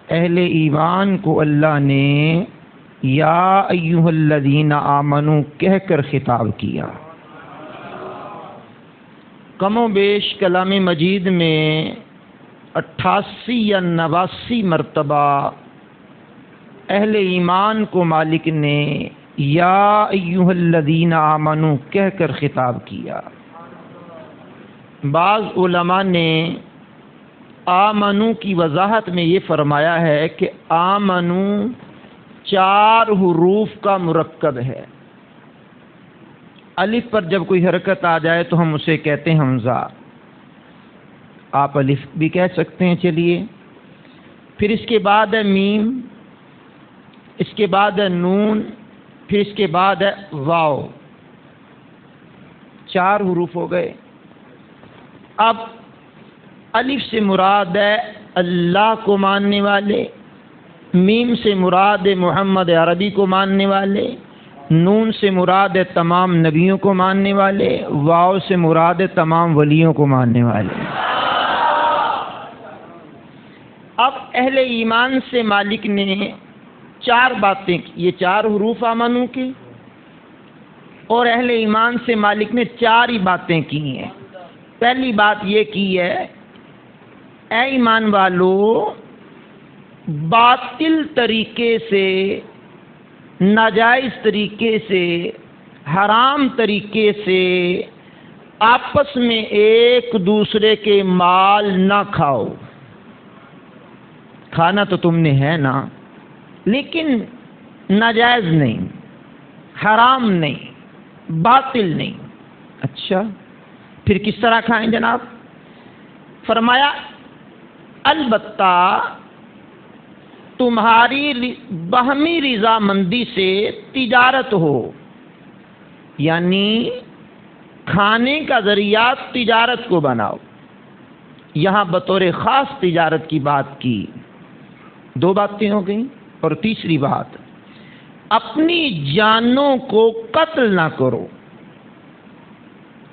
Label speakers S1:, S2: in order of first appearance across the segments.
S1: اہل ایمان کو اللہ نے یا ایھا الذین آمنو کہہ کر خطاب کیا۔ کم و بیش کلام مجید میں 88 یا 89 مرتبہ اہل ایمان کو مالک نے یا ایھا الذین آمنو کہہ کر خطاب کیا۔ بعض علماء نے آمنو کی وضاحت میں یہ فرمایا ہے کہ آمنو 4 حروف کا مرکب ہے۔ الف پر جب کوئی حرکت آ جائے تو ہم اسے کہتے ہیں حمزہ، آپ الف بھی کہہ سکتے ہیں چلیے، پھر اس کے بعد ہے میم، اس کے بعد ہے نون، پھر اس کے بعد ہے واو، 4 حروف ہو گئے۔ اب الف سے مراد ہے اللہ کو ماننے والے، میم سے مراد ہے محمد عربی کو ماننے والے، نون سے مراد ہے تمام نبیوں کو ماننے والے، واو سے مراد ہے تمام ولیوں کو ماننے والے۔ اب اہل ایمان سے مالک نے 4 باتیں کی، یہ 4 حروف آمنو کے، اور اہل ایمان سے مالک نے 4 ہی باتیں کی ہیں۔ پہلی بات یہ کی ہے، اے ایمان والو، باطل طریقے سے، ناجائز طریقے سے، حرام طریقے سے آپس میں ایک دوسرے کے مال نہ کھاؤ۔ کھانا تو تم نے ہے نا، لیکن ناجائز نہیں، حرام نہیں، باطل نہیں۔ اچھا پھر کس طرح کھائیں جناب؟ فرمایا البتہ تمہاری باہمی رضامندی سے تجارت ہو، یعنی کھانے کا ذریعہ تجارت کو بناؤ۔ یہاں بطور خاص تجارت کی بات کی، 2 باتیں ہو گئیں۔ اور تیسری بات، اپنی جانوں کو قتل نہ کرو،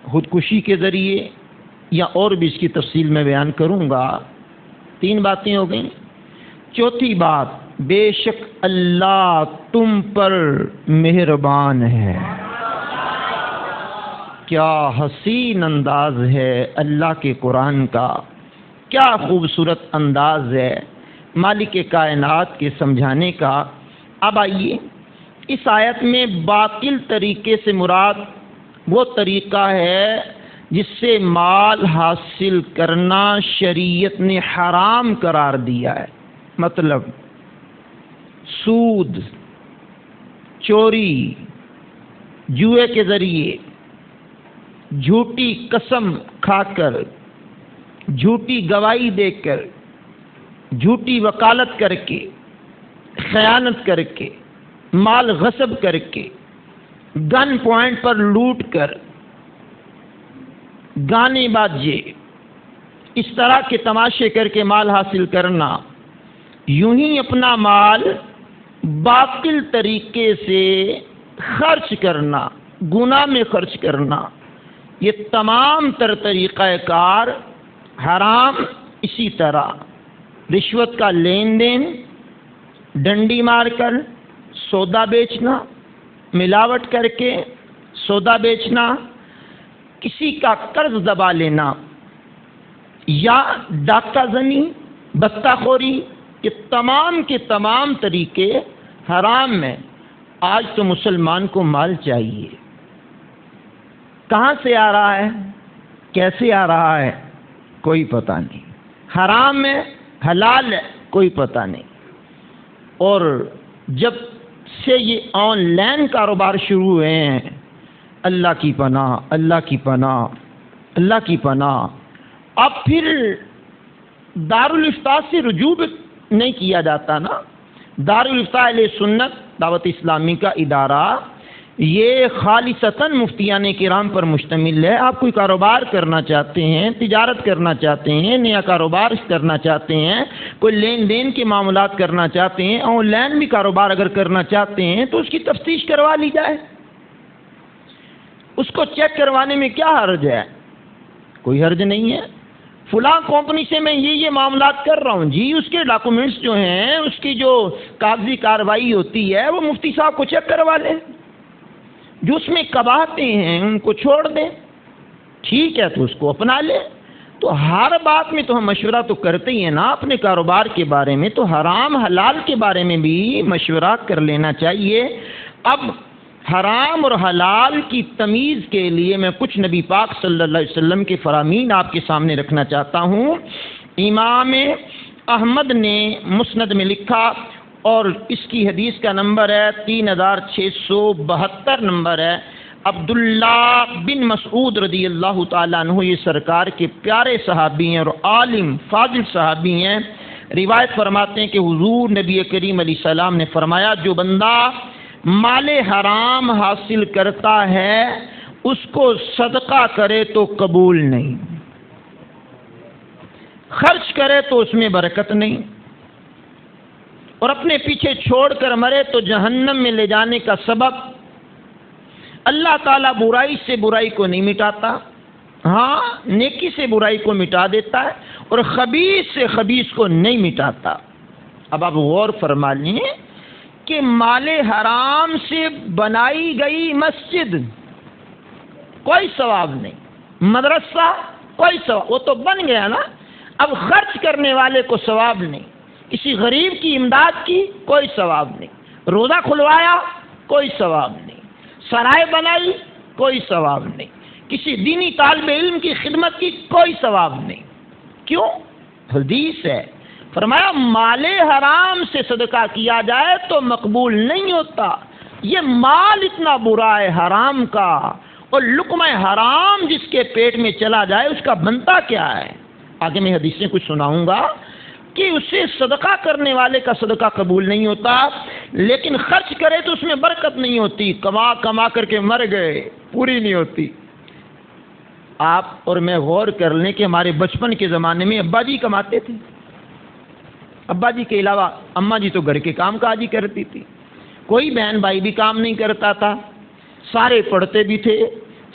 S1: خودکشی کے ذریعے، یا اور بھی اس کی تفصیل میں بیان کروں گا۔ 3 باتیں ہو گئیں۔ چوتھی بات، بے شک اللہ تم پر مہربان ہے۔ کیا حسین انداز ہے اللہ کے قرآن کا، کیا خوبصورت انداز ہے مالک کائنات کے سمجھانے کا۔ اب آئیے، اس آیت میں باطل طریقے سے مراد وہ طریقہ ہے جس سے مال حاصل کرنا شریعت نے حرام قرار دیا ہے، مطلب سود، چوری، جوئے کے ذریعے، جھوٹی قسم کھا کر، جھوٹی گواہی دے کر، جھوٹی وکالت کر کے، خیانت کر کے، مال غصب کر کے، گن پوائنٹ پر لوٹ کر، گانے باجے، اس طرح کے تماشے کر کے مال حاصل کرنا، یوں ہی اپنا مال باطل طریقے سے خرچ کرنا، گناہ میں خرچ کرنا، یہ تمام تر طریقہ کار حرام۔ اسی طرح رشوت کا لین دین، ڈنڈی مار کر سودا بیچنا، ملاوٹ کر کے سودا بیچنا، کسی کا قرض دبا لینا، یا ڈاکہ زنی، بستہ خوری، یہ تمام کے تمام طریقے حرام ہیں۔ آج تو مسلمان کو مال چاہیے، کہاں سے آ رہا ہے، کیسے آ رہا ہے، کوئی پتہ نہیں، حرام ہے حلال ہے کوئی پتہ نہیں۔ اور جب سے یہ آن لائن کاروبار شروع ہوئے ہیں، اللہ کی پناہ، اللہ کی پناہ، اللہ کی پناہ، اب پھر دارالافتاء سے رجوع نہیں کیا جاتا نا۔ دارالافتاء اہل سنت دعوت اسلامی کا ادارہ یہ خالصتاً مفتیان کرام پر مشتمل ہے۔ آپ کوئی کاروبار کرنا چاہتے ہیں، تجارت کرنا چاہتے ہیں، نیا کاروبار کرنا چاہتے ہیں، کوئی لین دین کے معاملات کرنا چاہتے ہیں، آن لائن بھی کاروبار اگر کرنا چاہتے ہیں تو اس کی تفتیش کروا لی جائے۔ اس کو چیک کروانے میں کیا حرج ہے؟ کوئی حرج نہیں ہے۔ فلاں کمپنی سے میں یہ معاملات کر رہا ہوں جی، اس کے ڈاکومنٹس جو ہیں، اس کی جو کاغذی کارروائی ہوتی ہے وہ مفتی صاحب کو چیک کروا لیں، جو اس میں کباہتے ہیں ان کو چھوڑ دیں، ٹھیک ہے تو اس کو اپنا لیں۔ تو ہر بات میں تو ہم مشورہ تو کرتے ہی ہیں نا، اپنے کاروبار کے بارے میں تو حرام حلال کے بارے میں بھی مشورہ کر لینا چاہیے۔ اب حرام اور حلال کی تمیز کے لیے میں کچھ نبی پاک صلی اللہ علیہ وسلم کے فرامین آپ کے سامنے رکھنا چاہتا ہوں۔ امام احمد نے مسند میں لکھا اور اس کی حدیث کا نمبر ہے 3672 نمبر ہے۔ عبداللہ بن مسعود رضی اللہ تعالیٰ عنہ، یہ سرکار کے پیارے صحابی ہیں اور عالم فاضل صحابی ہیں، روایت فرماتے ہیں کہ حضور نبی کریم علیہ السلام نے فرمایا، جو بندہ مال حرام حاصل کرتا ہے اس کو صدقہ کرے تو قبول نہیں، خرچ کرے تو اس میں برکت نہیں، اور اپنے پیچھے چھوڑ کر مرے تو جہنم میں لے جانے کا سبب۔ اللہ تعالیٰ برائی سے برائی کو نہیں مٹاتا، ہاں نیکی سے برائی کو مٹا دیتا ہے، اور خبیث سے خبیث کو نہیں مٹاتا۔ اب آپ غور فرما لیں کہ مال حرام سے بنائی گئی مسجد کوئی ثواب نہیں، مدرسہ کوئی ثواب، وہ تو بن گیا نا، اب خرچ کرنے والے کو ثواب نہیں، کسی غریب کی امداد کی کوئی ثواب نہیں، روزہ کھلوایا کوئی ثواب نہیں، سرائے بنائی کوئی ثواب نہیں، کسی دینی طالب علم کی خدمت کی کوئی ثواب نہیں۔ کیوں؟ حدیث ہے، فرمایا مال حرام سے صدقہ کیا جائے تو مقبول نہیں ہوتا۔ یہ مال اتنا برا ہے حرام کا، اور لقمہ حرام جس کے پیٹ میں چلا جائے اس کا بنتا کیا ہے؟ آگے میں حدیثیں کچھ سناؤں گا کہ اسے صدقہ کرنے والے کا صدقہ قبول نہیں ہوتا، لیکن خرچ کرے تو اس میں برکت نہیں ہوتی، کما کما کر کے مر گئے، پوری نہیں ہوتی۔ آپ اور میں غور کر لیں کہ ہمارے بچپن کے زمانے میں ابا جی کماتے تھے، ابا جی کے علاوہ اماں جی تو گھر کے کام کاج ہی کرتی تھی، کوئی بہن بھائی بھی کام نہیں کرتا تھا، سارے پڑھتے بھی تھے،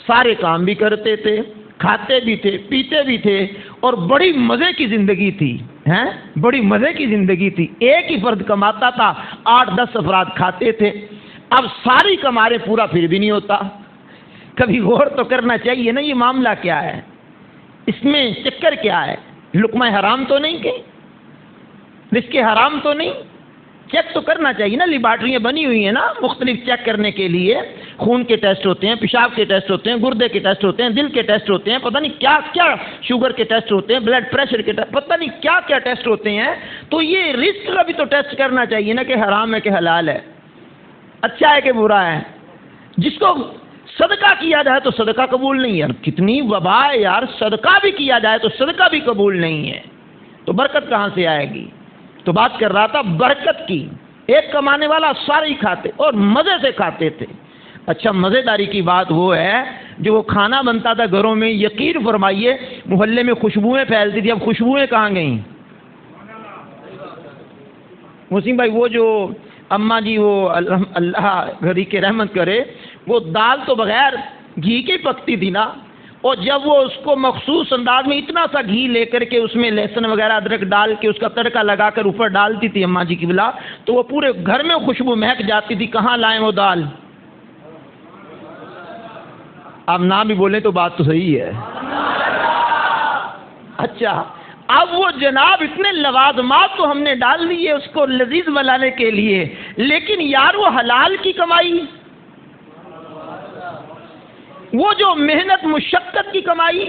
S1: سارے کام بھی کرتے تھے، کھاتے بھی تھے، پیتے بھی تھے، اور بڑی مزے کی زندگی تھی، بڑی مزے کی زندگی تھی۔ ایک ہی فرد کماتا تھا، 8-10 افراد کھاتے تھے۔ اب ساری کمارے پورا پھر بھی نہیں ہوتا۔ کبھی غور تو کرنا چاہیے نا، یہ معاملہ کیا ہے، اس میں چکر کیا ہے؟ لقمہ حرام تو نہیں کہ رزق حرام تو نہیں؟ چیک تو کرنا چاہیے نا، لیبارٹریاں بنی ہوئی ہیں نا مختلف چیک کرنے کے لیے، خون کے ٹیسٹ ہوتے ہیں، پیشاب کے ٹیسٹ ہوتے ہیں، گردے کے ٹیسٹ ہوتے ہیں، دل کے ٹیسٹ ہوتے ہیں، پتہ نہیں کیا کیا، شوگر کے ٹیسٹ ہوتے ہیں، بلڈ پریشر کے ٹیسٹ، پتہ نہیں کیا کیا ٹیسٹ ہوتے ہیں۔ تو یہ رزق کا بھی تو ٹیسٹ کرنا چاہیے نا کہ حرام ہے کہ حلال ہے، اچھا ہے کہ برا ہے۔ جس کو صدقہ کیا جائے تو صدقہ قبول نہیں ہے، کتنی وبا ہے یار، صدقہ بھی کیا جائے تو صدقہ بھی قبول نہیں ہے، تو برکت کہاں سے آئے گی؟ تو بات کر رہا تھا برکت کی، ایک کمانے والا سارے ہی کھاتے اور مزے سے کھاتے تھے۔ اچھا مزیداری کی بات وہ ہے جو وہ کھانا بنتا تھا گھروں میں، یقین فرمائیے محلے میں خوشبوئیں پھیلتی تھی، اب خوشبوئیں کہاں گئیں؟ وسیم بھائی وہ جو اماں جی وہ اللہ گھری کے رحمت کرے، وہ دال تو بغیر گھی کے پکتی تھی نا، اور جب وہ اس کو مخصوص انداز میں اتنا سا گھی لے کر کے اس میں لہسن وغیرہ ادرک ڈال کے اس کا تڑکا لگا کر اوپر ڈالتی تھی اماں جی کی بلا، تو وہ پورے گھر میں خوشبو مہک جاتی تھی۔ کہاں لائیں وہ دال؟ آپ نہ بھی بولیں تو بات تو صحیح ہے۔ اچھا اب وہ جناب اتنے لوازمات تو ہم نے ڈال دیے اس کو لذیذ بنانے کے لیے، لیکن یار وہ حلال کی کمائی، وہ جو محنت مشقت کی کمائی،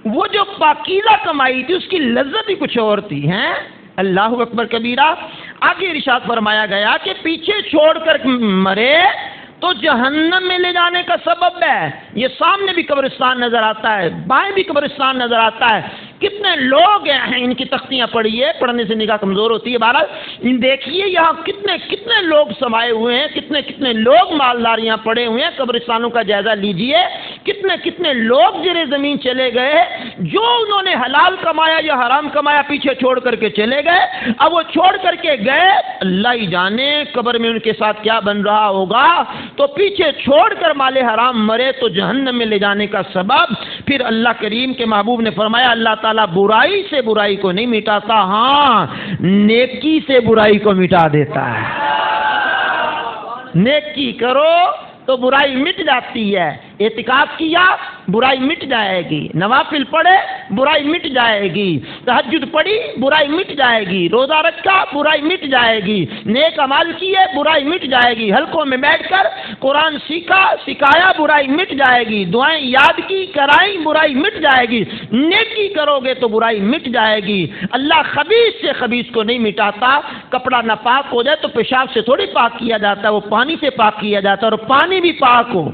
S1: وہ جو پاکیزہ کمائی تھی، اس کی لذت ہی کچھ اور تھی، ہیں؟ اللہ اکبر کبیرہ۔ آگے ارشاد فرمایا گیا کہ پیچھے چھوڑ کر مرے تو جہنم میں لے جانے کا سبب ہے۔ یہ سامنے بھی قبرستان نظر آتا ہے، بائیں بھی قبرستان نظر آتا ہے، کتنے لوگ ہیں، ان کی تختیاں پڑھیے، پڑھنے سے نگاہ کمزور ہوتی ہے، بہرحال دیکھیے یہاں کتنے کتنے لوگ سمائے ہوئے ہیں، کتنے کتنے لوگ مالداریاں پڑے ہوئے ہیں، قبرستانوں کا جائزہ لیجئے کتنے کتنے لوگ زیر زمین چلے گئے جو انہوں نے حلال کمایا یا حرام کمایا پیچھے چھوڑ کر کے چلے گئے. اب وہ چھوڑ کر کے گئے, اللہ ہی جانے قبر میں ان کے ساتھ کیا بن رہا ہوگا. تو پیچھے چھوڑ کر مال حرام مرے تو جہنم میں لے جانے کا سبب. پھر اللہ کریم کے محبوب نے فرمایا اللہ تعالیٰ برائی سے برائی کو نہیں مٹاتا, ہاں نیکی سے برائی کو مٹا دیتا ہے. نیکی کرو تو برائی مٹ جاتی ہے. اعتکاف کیا برائی مٹ جائے گی, نوافل پڑھے برائی مٹ جائے گی, تہجد پڑھی برائی مٹ جائے گی, روزہ رکھا برائی مٹ جائے گی, نیک عمل کیے برائی مٹ جائے گی, حلقوں میں بیٹھ کر قرآن سیکھا سکھایا برائی مٹ جائے گی, دعائیں یاد کی کرائیں برائی مٹ جائے گی. نیکی کرو گے تو برائی مٹ جائے گی. اللہ خبیث سے خبیث کو نہیں مٹاتا. کپڑا ناپاک ہو جائے تو پیشاب سے تھوڑی پاک کیا جاتا ہے, وہ پانی سے پاک کیا جاتا ہے, اور پانی بھی پاک ہو.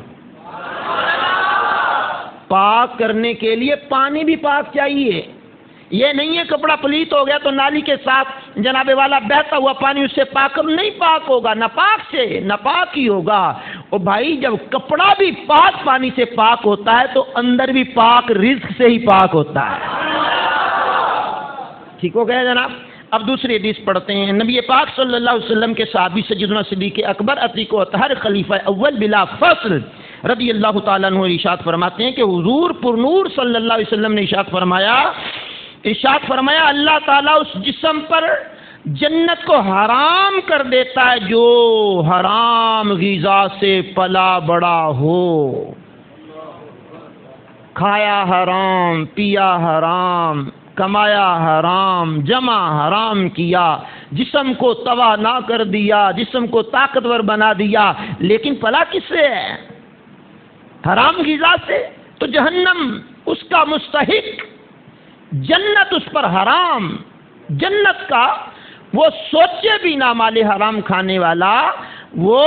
S1: پاک کرنے کے لیے پانی بھی پاک چاہیے. یہ نہیں ہے کپڑا پلیت ہو گیا تو نالی کے ساتھ جناب والا بہتا ہوا پانی اس سے پاک نہیں پاک ہوگا, ناپاک سے ناپاک ہی ہوگا. اور بھائی جب کپڑا بھی پاک پانی سے پاک ہوتا ہے تو اندر بھی پاک رزق سے ہی پاک ہوتا ہے. ٹھیک ہو گیا جناب. اب دوسری حدیث پڑھتے ہیں. نبی پاک صلی اللہ علیہ وسلم کے صحابی سیدنا صدیق اکبر عتیق و اطہر خلیفہ اول بلا فصل رضی اللہ تعالیٰ عنہ ارشاد فرماتے ہیں کہ حضور پر نور صلی اللہ علیہ وسلم نے ارشاد فرمایا اللہ تعالیٰ اس جسم پر جنت کو حرام کر دیتا ہے جو حرام غذا سے پلا بڑا ہو. کھایا حرام, پیا حرام, کمایا حرام, جمع حرام کیا, جسم کو توا نہ کر دیا, جسم کو طاقتور بنا دیا, لیکن پلا کس سے ہے؟ حرام غذا سے. تو جہنم اس کا مستحق, جنت اس پر حرام. جنت کا وہ سوچے بھی نہ مال حرام کھانے والا, وہ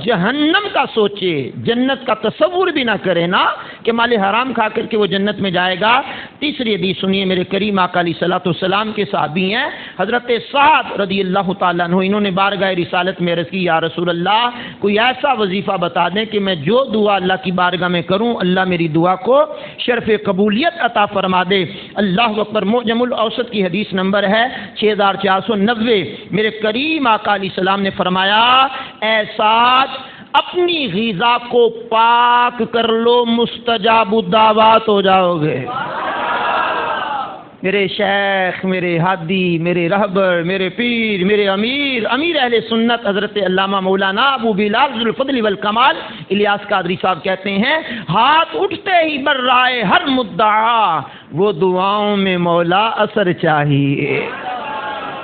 S1: جہنم کا سوچے, جنت کا تصور بھی نہ کرے نا کہ مال حرام کھا کر کے وہ جنت میں جائے گا. تیسری حدیث سنیے. میرے کریم آقا علیہ الصلوۃ والسلام کے صحابی ہیں حضرت سعد رضی اللہ تعالیٰ عنہ. انہوں نے بارگاہ رسالت میں عرض کی یا رسول اللہ کوئی ایسا وظیفہ بتا دیں کہ میں جو دعا اللہ کی بارگاہ میں کروں اللہ میری دعا کو شرف قبولیت عطا فرما دے. اللہ اکبر. معجم الاوسط کی حدیث نمبر ہے 6490. میرے کریم آقا علیہ السلام نے فرمایا اے سعد اپنی غذا کو پاک کر لو مستجاب الدعوات ہو جاؤ گے. میرے شیخ, میرے ہادی, میرے رہبر, میرے پیر, میرے امیر اہل سنت حضرت علامہ مولانا ابو بلال ذو الفضل والکمال الیاس قادری صاحب کہتے ہیں ہاتھ اٹھتے ہی بر رائے ہر مدعا وہ دعاؤں میں مولا اثر چاہیے.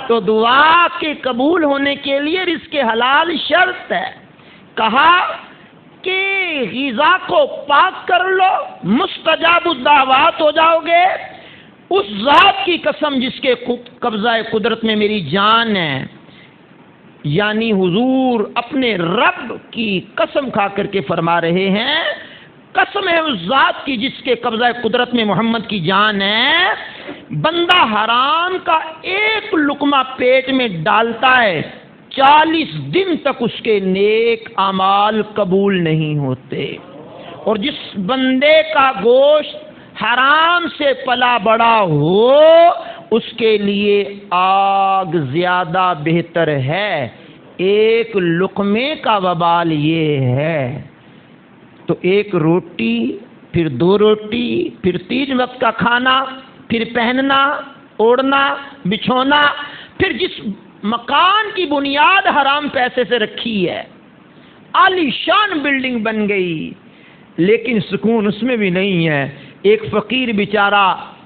S1: تو دعا کے قبول ہونے کے لیے رزق حلال شرط ہے. کہا کہ غذا کو پاک کر لو مستجاب الدعوات ہو جاؤ گے. اس ذات کی قسم جس کے قبضہ قدرت میں میری جان ہے, یعنی حضور اپنے رب کی قسم کھا کر کے فرما رہے ہیں قسم ہے اس ذات کی جس کے قبضہ قدرت میں محمد کی جان ہے, بندہ حرام کا ایک لقمہ پیٹ میں ڈالتا ہے 40 دن تک اس کے نیک اعمال قبول نہیں ہوتے. اور جس بندے کا گوشت حرام سے پلا بڑا ہو اس کے لیے آگ زیادہ بہتر ہے. ایک لقمے کا وبال یہ ہے. تو ایک روٹی, پھر 2 روٹی, پھر 3 وقت کا کھانا, پھر پہننا, اوڑھنا, بچھونا, پھر جس مکان کی بنیاد حرام پیسے سے رکھی ہے, عالی شان بلڈنگ بن گئی, لیکن سکون اس میں بھی نہیں ہے. ایک فقیر بیچارہ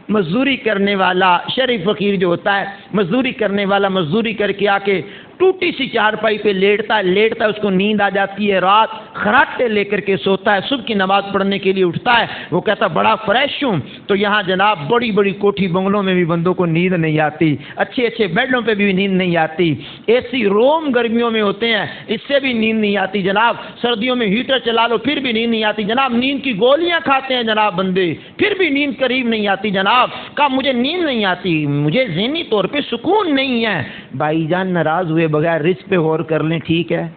S1: مزدوری کرنے والا, شریف فقیر جو ہوتا ہے مزدوری کرنے والا, مزدوری کر کے آ کے ٹوٹی سی چارپائی پہ لیٹتا ہے, اس کو نیند آ جاتی ہے, رات خراٹے لے کر کے سوتا ہے, صبح کی نماز پڑھنے کے لیے اٹھتا ہے, وہ کہتا بڑا فریش ہوں. تو یہاں جناب بڑی بڑی کوٹھی بنگلوں میں بھی بندوں کو نیند نہیں آتی, اچھے اچھے بیڈوں پہ بھی نیند نہیں آتی, ایسی روم گرمیوں میں ہوتے ہیں اس سے بھی نیند نہیں آتی جناب, سردیوں میں ہیٹر چلا لو پھر بھی نیند نہیں آتی جناب, نیند کی گولیاں کھاتے ہیں جناب بندے پھر بھی نیند قریب نہیں آتی جناب. کہا مجھے نیند نہیں آتی, مجھے ذہنی طور پہ سکون نہیں ہے. بھائی جان ناراض ہوئے بغیر رزق پہ غور کر لیں, ٹھیک ہے,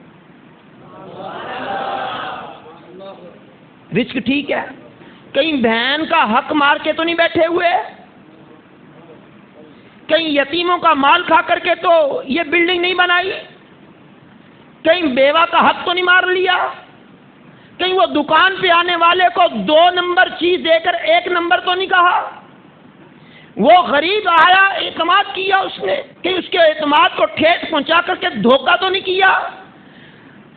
S1: رزق ٹھیک ہے, کہیں بہن کا حق مار کے تو نہیں بیٹھے ہوئے؟ کہیں یتیموں کا مال کھا کر کے تو یہ بلڈنگ نہیں بنائی؟ کہیں بیوہ کا حق تو نہیں مار لیا؟ کہیں وہ دکان پہ آنے والے کو 2 نمبر چیز دے کر 1 نمبر تو نہیں کہا؟ وہ غریب آیا، اعتماد کیا اس نے، کہ اس کے اعتماد کو ٹھیس پہنچا کر کے دھوکہ تو نہیں کیا؟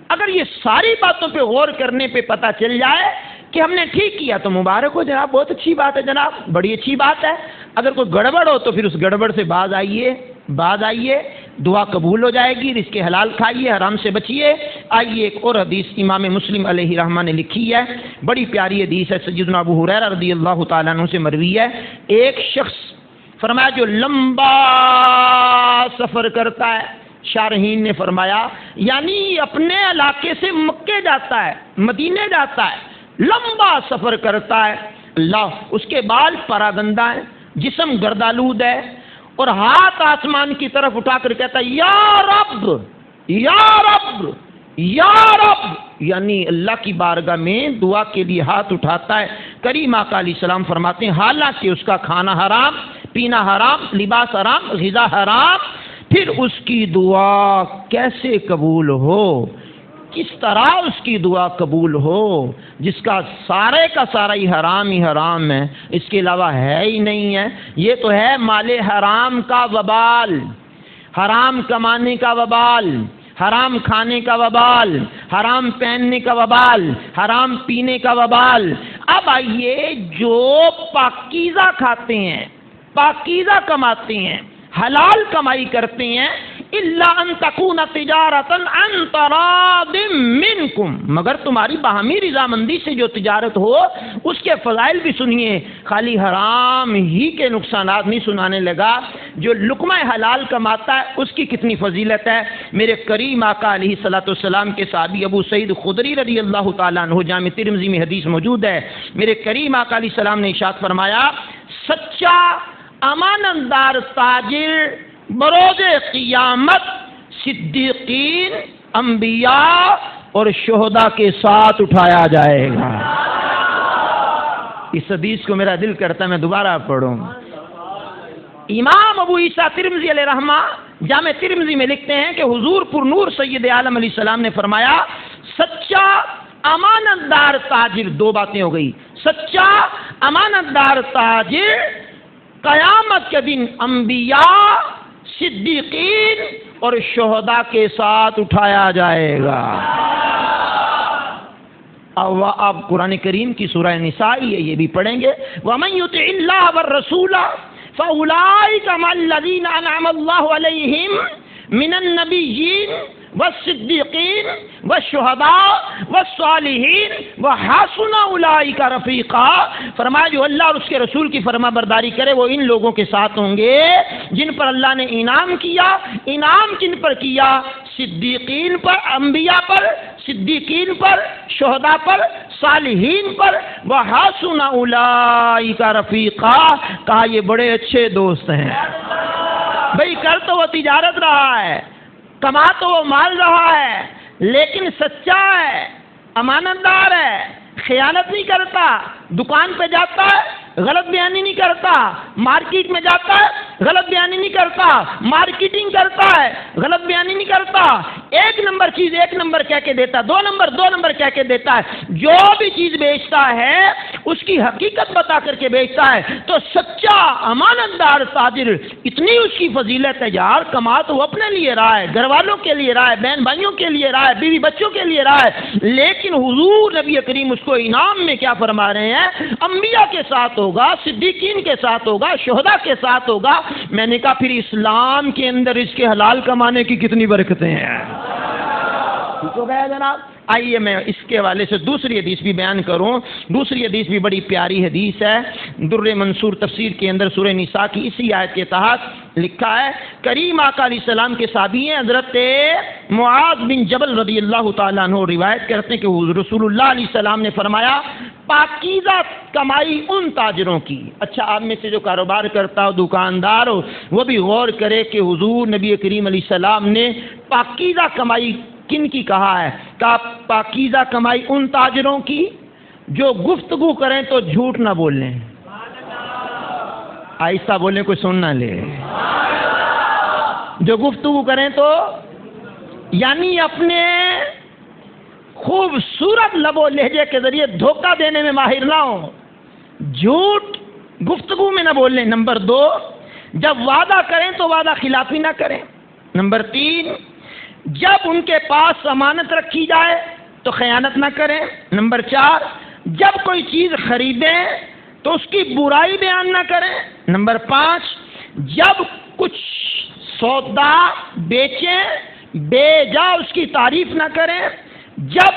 S1: اگر یہ ساری باتوں پہ غور کرنے پہ پتہ چل جائے کہ ہم نے ٹھیک کیا تو مبارک ہو جناب، بہت اچھی بات ہے جناب، بڑی اچھی بات ہے۔ اگر کوئی گڑبڑ ہو تو پھر اس گڑبڑ سے باز آئیے، دعا قبول ہو جائے گی، رزق حلال کھائیے، حرام سے بچیے۔ آئیے ایک اور حدیث امام مسلم علیہ رحمہ نے لکھی ہے، بڑی پیاری حدیث ہے، سیدنا ابو ہریرہ رضی اللہ تعالیٰ عنہ سے مروی ہے۔ ایک شخص فرمایا جو لمبا سفر کرتا ہے، شارحین نے فرمایا یعنی اپنے علاقے سے مکے جاتا ہے، مدینے جاتا ہے، لمبا سفر کرتا ہے، اللہ اس کے بال پراگندہ ہیں، جسم گردآلود ہے، اور ہاتھ آسمان کی طرف اٹھا کر کہتا ہے یا رب یا رب یا رب، یعنی اللہ کی بارگاہ میں دعا کے لیے ہاتھ اٹھاتا ہے۔ کریم آقا علیہ السلام فرماتے ہیں حالانکہ اس کا کھانا حرام، پینا حرام، لباس حرام، غذا حرام، پھر اس کی دعا کیسے قبول ہو؟ کس طرح اس کی دعا قبول ہو جس کا سارے کا سارا ہی حرام ہے، اس کے علاوہ ہے ہی نہیں ہے؟ یہ تو ہے مال حرام کا وبال، حرام کمانے کا وبال، حرام کھانے کا وبال، حرام پہننے کا وبال، حرام پینے کا وبال۔ اب آئیے جو پاکیزہ کھاتے ہیں، پاکیزہ کماتے ہیں، حلال کمائی کرتے ہیں، الا ان تکون تجارتا عن تراض منکم، مگر تمہاری باہمی رضامندی سے جو تجارت ہو اس کے فضائل بھی سنیے، خالی حرام ہی کے نقصانات نہیں سنانے لگا، جو لقمہ حلال کماتا ہے اس کی کتنی فضیلت ہے۔ میرے کریم آقا علیہ الصلوۃ والسلام کے صحابی ابو سعید خدری رضی اللہ تعالیٰ عنہ، جامع ترمذی میں حدیث موجود ہے، میرے کریم آقا علیہ السلام نے ارشاد فرمایا سچا امانت دار تاجر بروز قیامت صدیقین، انبیاء اور شہداء کے ساتھ اٹھایا جائے گا۔ اس حدیث کو میرا دل کرتا ہے میں دوبارہ پڑھوں۔ امام ابو عیسیٰ ترمذی علیہ رحمہ جامع ترمذی میں لکھتے ہیں کہ حضور پر نور سید عالم علیہ السلام نے فرمایا سچا امانت دار تاجر، 2 باتیں ہو گئی، سچا امانت دار تاجر قیامت کے دن انبیاء، صدیقین اور شہداء کے ساتھ اٹھایا جائے گا۔ اب قرآن کریم کی سورہ نساء ہے، یہ بھی پڑھیں گے، وَمَن يُطِعِ اللَّهَ وَالرَّسُولَ فَأُولَٰئِكَ مَعَ الَّذِينَ أَنْعَمَ اللَّهُ عَلَيْهِم مِّنَ النَّبِيِّينَ والصدیقین والشہداء والصالحین وحسن اولئک رفیقا، فرمایا جو اللہ اور اس کے رسول کی فرما برداری کرے وہ ان لوگوں کے ساتھ ہوں گے جن پر اللہ نے انعام کیا۔ انعام کن پر کیا؟ صدیقین پر، انبیاء پر، صدیقین پر، شہداء پر، صالحین پر، وحسن اولئک رفیقا، کہا یہ بڑے اچھے دوست ہیں۔ بھئی کر تو وہ تجارت رہا ہے، کما تو وہ مال رہا ہے، لیکن سچا ہے، امانت دار ہے، خیانت نہیں کرتا، دکان پہ جاتا ہے غلط بیانی نہیں کرتا، مارکیٹ میں جاتا ہے غلط بیانی نہیں کرتا، مارکیٹنگ کرتا ہے غلط بیانی نہیں کرتا، 1 نمبر چیز 1 نمبر کہہ کے دیتا، 2 نمبر 2 نمبر کہہ کے دیتا ہے، جو بھی چیز بیچتا ہے اس کی حقیقت بتا کر کے بیچتا ہے، تو سچا امانت دار تاجر، اتنی اس کی فضیلت ہے یار، کما تو وہ اپنے لیے رہا ہے، گھر والوں کے لیے رہا ہے، بہن بھائیوں کے لیے رہا ہے، بیوی بچوں کے لیے رہا ہے، لیکن حضور نبی کریم اس کو انعام میں کیا فرما رہے ہیں؟ انبیاء کے ساتھ ہوگا، صدیقین کے ساتھ ہوگا، شہداء کے ساتھ ہوگا۔ میں نے کہا پھر اسلام کے اندر اس کے حلال کمانے کی کتنی برکتیں ہیں، ٹھیک ہو گیا جناب۔ آئیے میں اس کے حوالے سے دوسری حدیث بھی بیان کروں، دوسری حدیث بھی بڑی پیاری حدیث ہے، در منصور تفسیر کے اندر سورہ نساء کی اسی آیت کے تحت لکھا ہے، کریم آقا علیہ السلام کے صحابی ہیں حضرت معاذ بن جبل رضی اللہ تعالیٰ عنہ روایت کرتے ہیں کہ رسول اللہ علیہ السلام نے فرمایا پاکیزہ کمائی ان تاجروں کی، اچھا آپ میں سے جو کاروبار کرتا ہو، دکاندار ہو، وہ بھی غور کرے کہ حضور نبی کریم علیہ السلام نے پاکیزہ کمائی کن کی کہا ہے؟ کہ پاکیزہ کمائی ان تاجروں کی جو گفتگو کریں تو جھوٹ نہ بولیں. آہستہ بولیں کوئی سن نہ لے. جو گفتگو کریں تو یعنی اپنے خوبصورت لب و لہجے کے ذریعے دھوکہ دینے میں ماہر نہ ہوں. جھوٹ گفتگو میں نہ بولیں. نمبر 2، جب وعدہ کریں تو وعدہ خلافی نہ کریں. نمبر 3، جب ان کے پاس امانت رکھی جائے تو خیانت نہ کریں. نمبر 4، جب کوئی چیز خریدیں تو اس کی برائی بیان نہ کریں. نمبر 5، جب کچھ سودا بیچیں بے جا اس کی تعریف نہ کریں. جب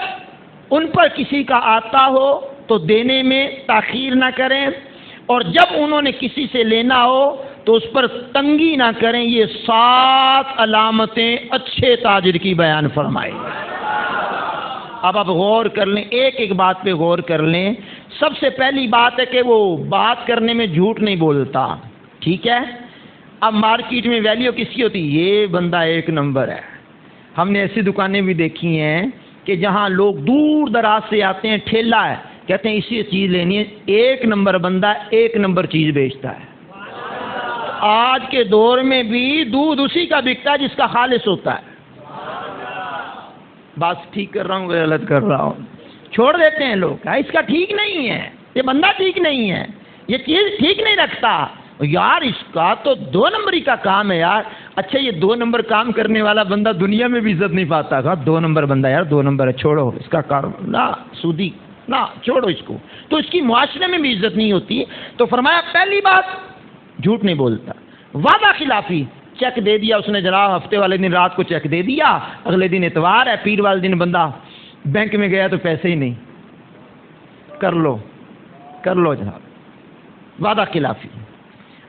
S1: ان پر کسی کا آتا ہو تو دینے میں تاخیر نہ کریں، اور جب انہوں نے کسی سے لینا ہو تو اس پر تنگی نہ کریں. یہ 7 علامتیں اچھے تاجر کی بیان فرمائی. اب آپ غور کر لیں، ایک ایک بات پہ غور کر لیں. سب سے پہلی بات ہے کہ وہ بات کرنے میں جھوٹ نہیں بولتا. ٹھیک ہے. اب مارکیٹ میں ویلیو کس کی ہوتی ہے؟ یہ بندہ 1 نمبر ہے. ہم نے ایسی دکانیں بھی دیکھی ہیں کہ جہاں لوگ دور دراز سے آتے ہیں، ٹھیلا ہے، کہتے ہیں اسی چیز لینی ہے. 1 نمبر بندہ 1 نمبر چیز بیچتا ہے. آج کے دور میں بھی دودھ اسی کا بکتا ہے جس کا خالص ہوتا ہے. بات ٹھیک کر رہا ہوں غلط کر رہا ہوں؟ چھوڑ دیتے ہیں لوگ، اس کا ٹھیک نہیں ہے، یہ بندہ ٹھیک نہیں ہے، یہ چیز ٹھیک نہیں رکھتا. یار اس کا تو 2 نمبری کا کام ہے یار. اچھا یہ 2 نمبر کام کرنے والا بندہ دنیا میں بھی عزت نہیں پاتا تھا. 2 نمبر بندہ یار 2 نمبر ہے، چھوڑو اس کا کام نہ، سودی نہ، چھوڑو اس کو. تو اس کی معاشرے میں بھی عزت نہیں ہوتی. تو فرمایا پہلی بات جھوٹ نہیں بولتا. وعدہ خلافی، چیک دے دیا اس نے جناب، ہفتے والے دن رات کو چیک دے دیا، اگلے دن اتوار ہے، پیر والے دن بندہ بینک میں گیا تو پیسے ہی نہیں. کر لو جناب، وعدہ خلافی.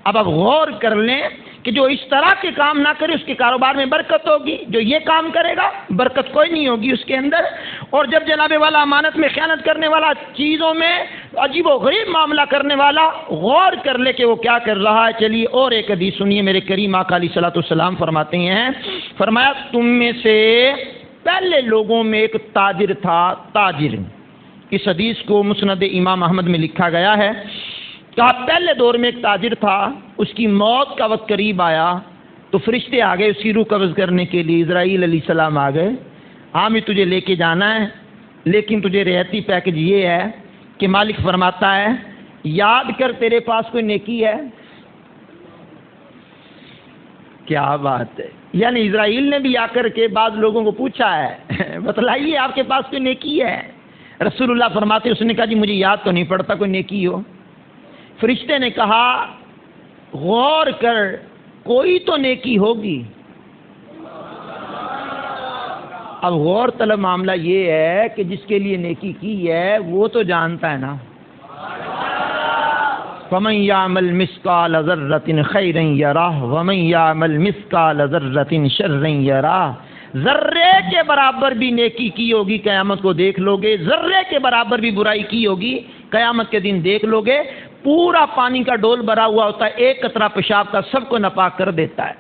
S1: اب آپ غور کر لیں کہ جو اس طرح کے کام نہ کرے اس کے کاروبار میں برکت ہوگی. جو یہ کام کرے گا برکت کوئی نہیں ہوگی اس کے اندر. اور جب جناب والا امانت میں خیانت کرنے والا، چیزوں میں عجیب و غریب معاملہ کرنے والا، غور کر لے کہ وہ کیا کر رہا ہے. چلیے اور ایک حدیث سنیے. میرے کریم آقا علیہ الصلوۃ والسلام فرماتے ہیں، فرمایا تم میں سے پہلے لوگوں میں ایک تاجر تھا. تاجر، اس حدیث کو مسند امام احمد میں لکھا گیا ہے. کہا پہلے دور میں ایک تاجر تھا، اس کی موت کا وقت قریب آیا تو فرشتے آ گئے اس کی روح قبض کرنے کے لیے. اسرائیل علیہ السلام آ گئے، ہمیں تجھے لے کے جانا ہے، لیکن تجھے رعایتی پیکج یہ ہے کہ مالک فرماتا ہے یاد کر تیرے پاس کوئی نیکی ہے. کیا بات ہے. یعنی اسرائیل نے بھی آ کر کے بعض لوگوں کو پوچھا ہے بتلائیے آپ کے پاس کوئی نیکی ہے. رسول اللہ فرماتے اس نے کہا جی مجھے یاد تو نہیں پڑتا کوئی نیکی ہو. فرشتے نے کہا غور کر کوئی تو نیکی ہوگی. اب غور طلب معاملہ یہ ہے کہ جس کے لیے نیکی کی ہے وہ تو جانتا ہے نا. فَمَن يَعْمَلْ مِثْقَالَ ذَرَّةٍ خَيْرًا يَرَهُ وَمَن يَعْمَلْ مِثْقَالَ ذَرَّةٍ شَرًّا يَرَهُ. ذرے کے برابر بھی نیکی کی ہوگی قیامت کو دیکھ لو گے، ذرے کے برابر بھی برائی کی ہوگی قیامت کے دن دیکھ لو گے. پورا پانی کا ڈول بھرا ہوا ہوتا ہے، ایک قطرہ پیشاب کا سب کو ناپاک کر دیتا ہے.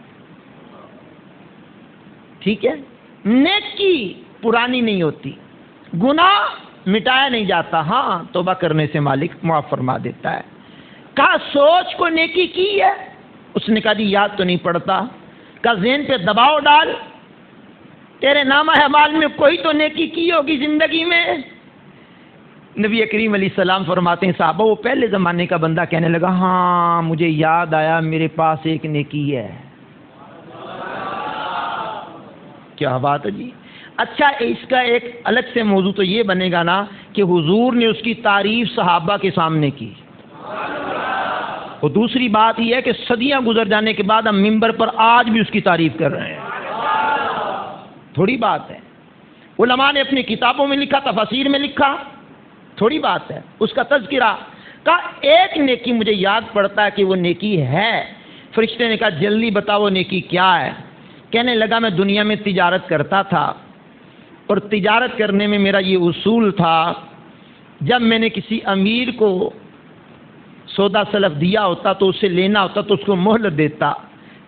S1: ٹھیک ہے. نیکی پرانی نہیں ہوتی، گناہ مٹایا نہیں جاتا. ہاں توبہ کرنے سے مالک معاف فرما دیتا ہے. کہا سوچ کو نیکی کی ہے؟ اس نے کہا جی یاد تو نہیں پڑتا. کہا ذہن پہ دباؤ ڈال، تیرے نامہ اعمال میں کوئی تو نیکی کی ہوگی زندگی میں. نبی کریم علیہ السلام فرماتے ہیں صحابہ وہ پہلے زمانے کا بندہ کہنے لگا ہاں مجھے یاد آیا میرے پاس ایک نیکی ہے. کیا بات ہے جی. اچھا اس کا ایک الگ سے موضوع تو یہ بنے گا نا کہ حضور نے اس کی تعریف صحابہ کے سامنے کی. اور دوسری بات یہ ہے کہ صدیاں گزر جانے کے بعد ہم ممبر پر آج بھی اس کی تعریف کر رہے ہیں. تھوڑی بات ہے. علماء نے اپنی کتابوں میں لکھا، تفاسیر میں لکھا، تھوڑی بات ہے. اس کا تذکرہ کا ایک نیکی مجھے یاد پڑتا ہے کہ وہ نیکی ہے. فرشتے نے کہا جلدی بتاؤ وہ نیکی کیا ہے. کہنے لگا میں دنیا میں تجارت کرتا تھا اور تجارت کرنے میں میرا یہ اصول تھا جب میں نے کسی امیر کو سودا سلف دیا ہوتا تو اسے لینا ہوتا تو اس کو مہلت دیتا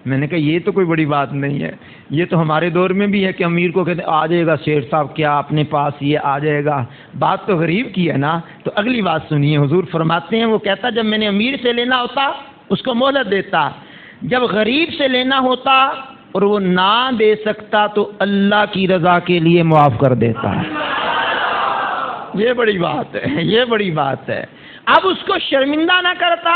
S1: میں نے کہا یہ تو کوئی بڑی بات نہیں ہے، یہ تو ہمارے دور میں بھی ہے کہ امیر کو کہتے ہیں آ جائے گا شیخ صاحب، کیا اپنے پاس یہ آ جائے گا، بات تو غریب کی ہے نا۔ تو اگلی بات سنیے، حضور فرماتے ہیں وہ کہتا جب میں نے امیر سے لینا ہوتا اس کو مہلت دیتا، جب غریب سے لینا ہوتا اور وہ نہ دے سکتا تو اللہ کی رضا کے لیے معاف کر دیتا۔ یہ بڑی بات ہے، یہ بڑی بات ہے۔ اب اس کو شرمندہ نہ کرتا،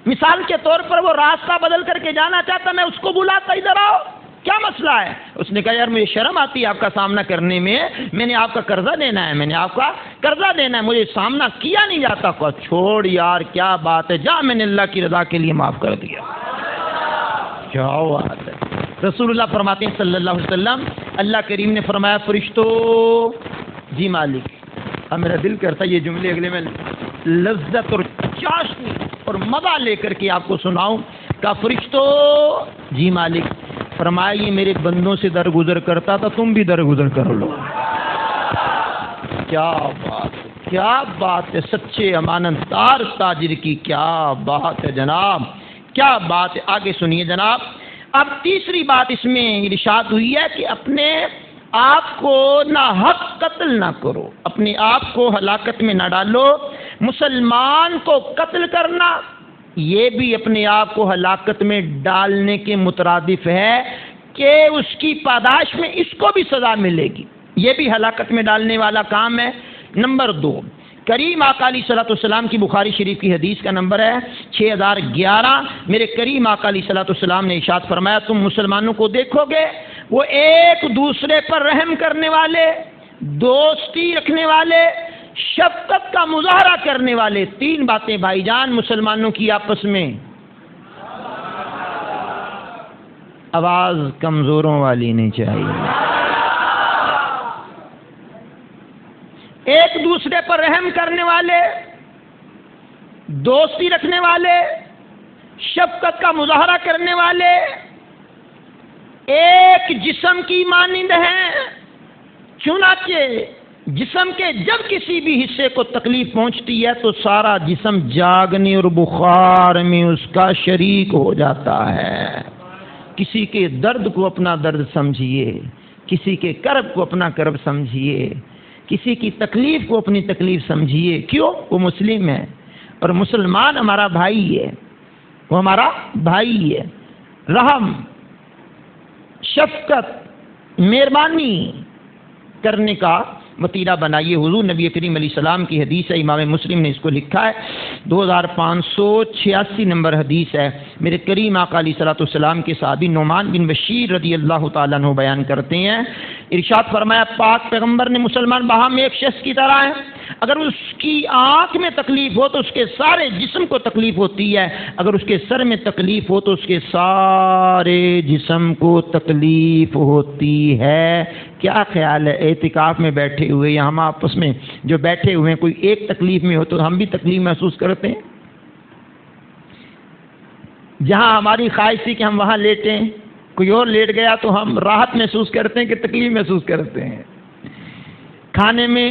S1: مثال کے طور پر وہ راستہ بدل کر کے جانا چاہتا، میں اس کو بلاتا ادھر آؤ، کیا مسئلہ ہے؟ اس نے کہا یار مجھے شرم آتی ہے آپ کا سامنا کرنے میں نے آپ کا قرضہ دینا ہے، میں نے آپ کا قرضہ دینا ہے، مجھے سامنا کیا نہیں جاتا۔ کو چھوڑ یار کیا بات ہے، جا میں نے اللہ کی رضا کے لیے معاف کر دیا۔ کیا بات ہے۔ رسول اللہ فرماتے ہیں صلی اللہ علیہ وسلم، اللہ کریم نے فرمایا فرشتوں، جی مالک، اب میرا دل کرتا یہ جملے اگلے میں لذت اور چاشنی اور مزہ لے کر کے آپ کو سناؤں۔ کہا فرشتوں، جی مالک، فرمایا یہ میرے بندوں سے درگزر کرتا تھا، تم بھی درگزر کر لو۔ کیا بات ہے، کیا بات ہے، سچے امانت دار تاجر کی کیا بات ہے جناب، کیا بات ہے۔ آگے سنیے جناب، اب تیسری بات اس میں ارشاد ہوئی ہے کہ اپنے آپ کو ناحق قتل نہ کرو، اپنے آپ کو ہلاکت میں نہ ڈالو۔ مسلمان کو قتل کرنا یہ بھی اپنے آپ کو ہلاکت میں ڈالنے کے مترادف ہے کہ اس کی پاداش میں اس کو بھی سزا ملے گی، یہ بھی ہلاکت میں ڈالنے والا کام ہے۔ نمبر 2، کریم آقا علیہ الصلوۃ والسلام کی بخاری شریف کی حدیث کا نمبر ہے 6011۔ میرے کریم آقا علیہ الصلوۃ والسلام نے ارشاد فرمایا تم مسلمانوں کو دیکھو گے وہ ایک دوسرے پر رحم کرنے والے، دوستی رکھنے والے، شفقت کا مظاہرہ کرنے والے۔ 3 باتیں بھائی جان مسلمانوں کی آپس میں، آواز کمزوروں والی نہیں چاہیے، ایک دوسرے پر رحم کرنے والے، دوستی رکھنے والے، شفقت کا مظاہرہ کرنے والے، ایک جسم کی مانند ہیں، چنانچہ جسم کے جب کسی بھی حصے کو تکلیف پہنچتی ہے تو سارا جسم جاگنے اور بخار میں اس کا شریک ہو جاتا ہے۔ کسی کے درد کو اپنا درد سمجھیے، کسی کے کرب کو اپنا کرب سمجھیے، کسی کی تکلیف کو اپنی تکلیف سمجھیے۔ کیوں؟ وہ مسلم ہے اور مسلمان ہمارا بھائی ہے، وہ ہمارا بھائی ہے۔ رحم، شفقت، مہربانی کرنے کا وتیرہ بنائیے۔ حضور نبی کریم علیہ السلام کی حدیث ہے، امام مسلم نے اس کو لکھا ہے، 2586 نمبر حدیث ہے۔ میرے کریم آقا علیہ الصلوۃ والسلام کے صحابی نعمان بن بشیر رضی اللہ تعالیٰ عنہ بیان کرتے ہیں، ارشاد فرمایا پاک پیغمبر نے مسلمان باہم ایک شخص کی طرح ہے، اگر اس کی آنکھ میں تکلیف ہو تو اس کے سارے جسم کو تکلیف ہوتی ہے، اگر اس کے سر میں تکلیف ہو تو اس کے سارے جسم کو تکلیف ہوتی ہے۔ کیا خیال ہے اعتکاف میں بیٹھے ہوئے یا ہم آپس میں جو بیٹھے ہوئے ہیں کوئی ایک تکلیف میں ہو تو ہم بھی تکلیف محسوس کرتے ہیں؟ جہاں ہماری خواہش تھی کہ ہم وہاں لیٹیں، کوئی اور لیٹ گیا تو ہم راحت محسوس کرتے ہیں کہ تکلیف محسوس کرتے ہیں؟ کھانے میں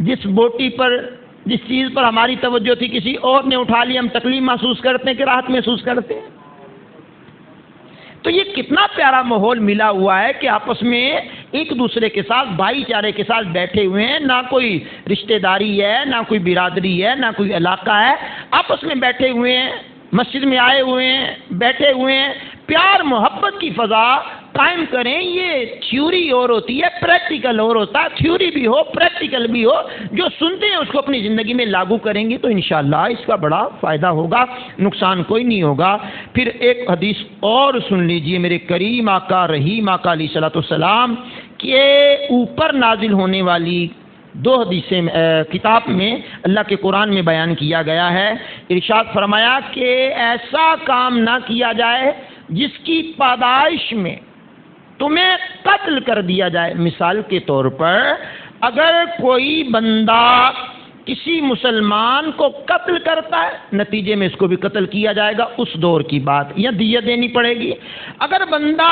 S1: جس بوٹی پر، جس چیز پر ہماری توجہ تھی کسی اور نے اٹھا لی، ہم تکلیف محسوس کرتے ہیں کہ راحت محسوس کرتے ہیں؟ تو یہ کتنا پیارا ماحول ملا ہوا ہے کہ آپس میں ایک دوسرے کے ساتھ بھائی چارے کے ساتھ بیٹھے ہوئے ہیں، نہ کوئی رشتہ داری ہے، نہ کوئی برادری ہے، نہ کوئی علاقہ ہے، آپس میں بیٹھے ہوئے ہیں، مسجد میں آئے ہوئے ہیں، بیٹھے ہوئے ہیں، پیار محبت کی فضا قائم کریں۔ یہ تھیوری اور ہوتی ہے، پریکٹیکل اور ہوتا ہے، تھیوری بھی ہو پریکٹیکل بھی ہو، جو سنتے ہیں اس کو اپنی زندگی میں لاگو کریں گے تو انشاءاللہ اس کا بڑا فائدہ ہوگا، نقصان کوئی نہیں ہوگا۔ پھر ایک حدیث اور سن لیجئے، میرے کریم آقا رحیم آقا علیہ الصلوۃ والسلام کے اوپر نازل ہونے والی 2 حدیثیں کتاب میں اللہ کے قرآن میں بیان کیا گیا ہے۔ ارشاد فرمایا کہ ایسا کام نہ کیا جائے جس کی پاداش میں تمہیں قتل کر دیا جائے۔ مثال کے طور پر اگر کوئی بندہ کسی مسلمان کو قتل کرتا ہے، نتیجے میں اس کو بھی قتل کیا جائے گا، اس دور کی بات، یا دیت دینی پڑے گی۔ اگر بندہ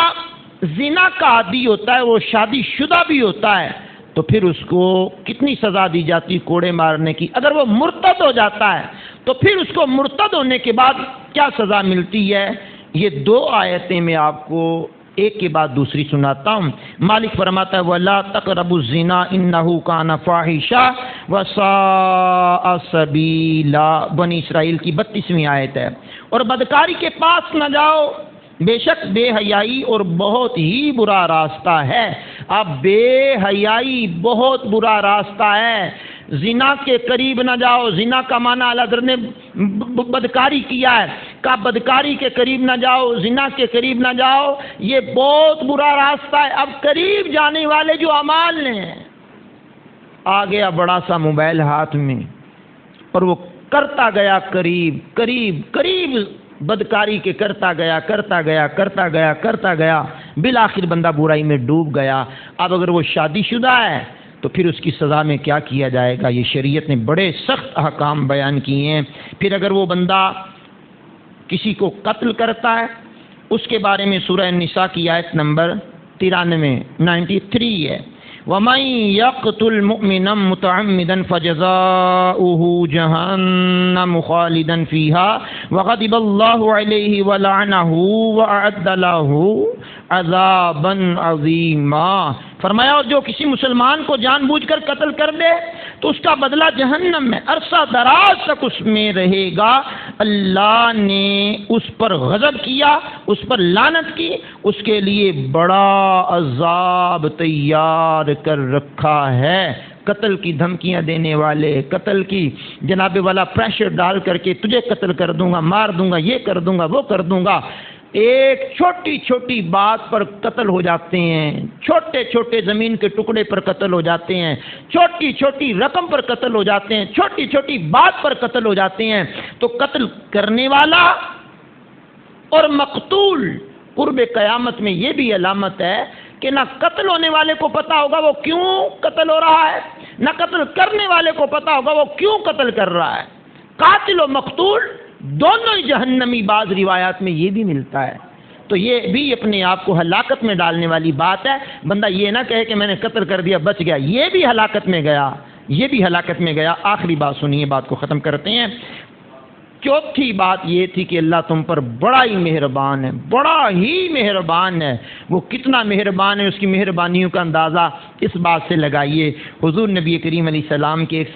S1: زنا کا عادی ہوتا ہے، وہ شادی شدہ بھی ہوتا ہے، تو پھر اس کو کتنی سزا دی جاتی، کوڑے مارنے کی۔ اگر وہ مرتد ہو جاتا ہے تو پھر اس کو مرتد ہونے کے بعد کیا سزا ملتی ہے، یہ دو آیتیں میں آپ کو ایک کے بعد دوسری سناتا ہوں۔ مالک فرماتا ہے وَلَا تَقْرَبُوا الزِّنَا إِنَّهُ كَانَ فَاحِشًا وَسَاءَ سَبِيلًا، بنی اسرائیل کی 32ویں آیت ہے۔ اور بدکاری کے پاس نہ جاؤ، بے شک بے حیائی اور بہت ہی برا راستہ ہے۔ اب بے حیائی بہت برا راستہ ہے، زنا کے قریب نہ جاؤ۔ زنا کا معنی اللہ حضرت نے بدکاری کیا ہے، کہ بدکاری کے قریب نہ جاؤ، زنا کے قریب نہ جاؤ، یہ بہت برا راستہ ہے۔ اب قریب جانے والے جو اعمال ہیں، آ گیا بڑا سا موبائل ہاتھ میں اور وہ کرتا گیا قریب قریب قریب، بدکاری کے کرتا گیا کرتا گیا کرتا گیا کرتا گیا، بالآخر بندہ برائی میں ڈوب گیا۔ اب اگر وہ شادی شدہ ہے تو پھر اس کی سزا میں کیا کیا جائے گا، یہ شریعت نے بڑے سخت احکام بیان کیے ہیں۔ پھر اگر وہ بندہ کسی کو قتل کرتا ہے، اس کے بارے میں سورہ نساء کی آیت نمبر 93 ہے، وَمَن يَقْتُلْ مُؤْمِنًا مُتَعَمِّدًا فَجَزَاؤُهُ جَهَنَّمُ خَالِدًا فِيهَا وَغَضِبَ اللَّهُ عَلَيْهِ وَلَعَنَهُ وَأَعَدَّ لَهُ عَذَابًا عَظِيمًا۔ فرمایا اور جو کسی مسلمان کو جان بوجھ کر قتل کر دے تو اس کا بدلہ جہنم میں عرصہ دراز تک اس میں رہے گا۔ اللہ نے اس پر غضب کیا، اس پر لعنت کی، اس کے لیے بڑا عذاب تیار کر رکھا ہے۔ قتل کی دھمکیاں دینے والے، قتل کی جناب والا پریشر ڈال کر کے تجھے قتل کر دوں گا، مار دوں گا، یہ کر دوں گا، وہ کر دوں گا، ایک چھوٹی چھوٹی بات پر قتل ہو جاتے ہیں، چھوٹے چھوٹے زمین کے ٹکڑے پر قتل ہو جاتے ہیں، چھوٹی چھوٹی رقم پر قتل ہو جاتے ہیں، چھوٹی چھوٹی بات پر قتل ہو جاتے ہیں۔ تو قتل کرنے والا اور مقتول قرب قیامت میں یہ بھی علامت ہے کہ نہ قتل ہونے والے کو پتا ہوگا وہ کیوں قتل ہو رہا ہے، نہ قتل کرنے والے کو پتا ہوگا وہ کیوں قتل کر رہا ہے۔ قاتل و مقتول دونوں ہی جہنمی، بعض روایات میں یہ بھی ملتا ہے۔ تو یہ بھی اپنے آپ کو ہلاکت میں ڈالنے والی بات ہے۔ بندہ یہ نہ کہے کہ میں نے قتل کر دیا بچ گیا، یہ بھی ہلاکت میں گیا، یہ بھی ہلاکت میں گیا۔ آخری بات سنیے، بات کو ختم کرتے ہیں۔ چوتھی بات یہ تھی کہ اللہ تم پر بڑا ہی مہربان ہے، بڑا ہی مہربان ہے۔ وہ کتنا مہربان ہے، اس کی مہربانیوں کا اندازہ اس بات سے لگائیے۔ حضور نبی کریم علیہ السلام کے ایک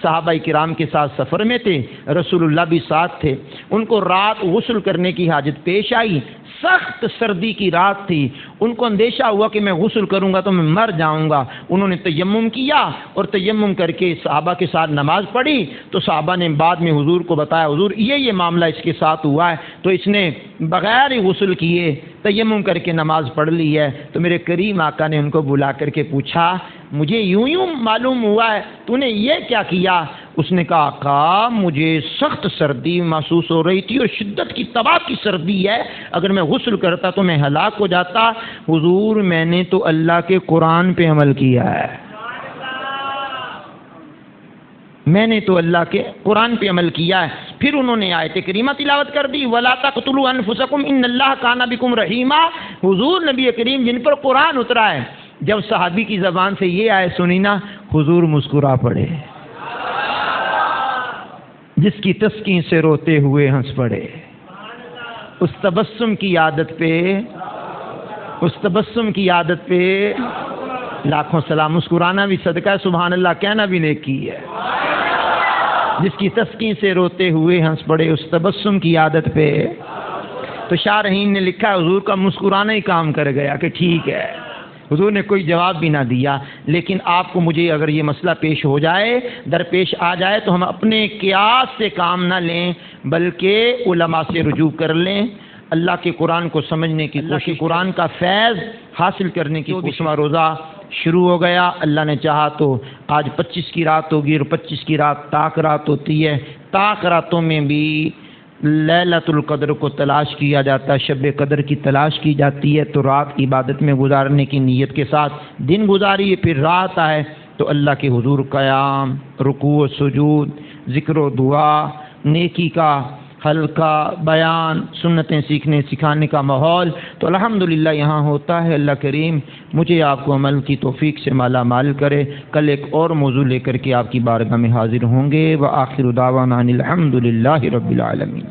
S1: صحابہ کرام کے ساتھ سفر میں تھے، رسول اللہ بھی ساتھ تھے۔ ان کو رات غسل کرنے کی حاجت پیش آئی، سخت سردی کی رات تھی، ان کو اندیشہ ہوا کہ میں غسل کروں گا تو میں مر جاؤں گا۔ انہوں نے تیمم کیا اور تیمم کر کے صحابہ کے ساتھ نماز پڑھی۔ تو صحابہ نے بعد میں حضور کو بتایا، حضور یہ معاملہ اس کے ساتھ ہوا ہے، تو اس نے بغیر غسل کیے تیمم کر کے نماز پڑھ لی ہے۔ تو میرے کریم آقا نے ان کو بلا کر کے پوچھا، مجھے یوں معلوم ہوا ہے تو نے یہ کیا کیا؟ اس نے کہا، آقا مجھے سخت سردی محسوس ہو رہی تھی اور شدت کی تباہ کی سردی ہے، اگر میں غسل کرتا تو میں ہلاک ہو جاتا۔ حضور میں نے تو اللہ کے قرآن پہ عمل کیا ہے، میں نے تو اللہ کے قرآن پہ عمل کیا ہے۔ پھر انہوں نے آیت کریمہ تلاوت کر دی، وَلَا تَقْتُلُوا أَنفُسَكُمْ إِنَّ اللَّهَ كَانَ بِكُمْ رَحِيمًا۔ حضور نبی کریم جن پر قرآن اترا ہے، جب صحابی کی زبان سے یہ آیت سنی نا، حضور مسکرا پڑے، جس کی تسکین سے روتے ہوئے ہنس پڑے۔ اس تبسم کی عادت پہ، اس تبسم کی عادت پہ لاکھوں سلام۔ مسکرانا بھی صدقہ ہے، سبحان اللہ کہنا بھی نیکی ہے۔ جس کی تسکین سے روتے ہوئے ہنس پڑے، اس تبسم کی عادت پہ۔ تو شاہ رحیم نے لکھا، حضور کا مسکرانا ہی کام کر گیا کہ ٹھیک ہے۔ حضور نے کوئی جواب بھی نہ دیا۔ لیکن آپ کو مجھے اگر یہ مسئلہ پیش ہو جائے، درپیش آ جائے، تو ہم اپنے قیاس سے کام نہ لیں بلکہ علماء سے رجوع کر لیں، اللہ کے قرآن کو سمجھنے کی کوشش، قرآن کا فیض حاصل کرنے کی کوشش۔ روزہ شروع ہو گیا، اللہ نے چاہا تو آج 25 کی رات ہوگی اور 25 کی رات طاق رات ہوتی ہے۔ طاق راتوں میں بھی لیلۃ القدر کو تلاش کیا جاتا ہے، شب قدر کی تلاش کی جاتی ہے۔ تو رات عبادت میں گزارنے کی نیت کے ساتھ دن گزاریے، پھر رات آئے تو اللہ کے حضور قیام، رکوع و سجود، ذکر و دعا، نیکی کا حلقہ بیان، سنتیں سیکھنے سکھانے کا ماحول تو الحمدللہ یہاں ہوتا ہے۔ اللہ کریم مجھے آپ کو عمل کی توفیق سے مالا مال کرے۔ کل ایک اور موضوع لے کر کے آپ کی بارگاہ میں حاضر ہوں گے۔ وآخر دعوانا ان الحمدللہ رب العالمین۔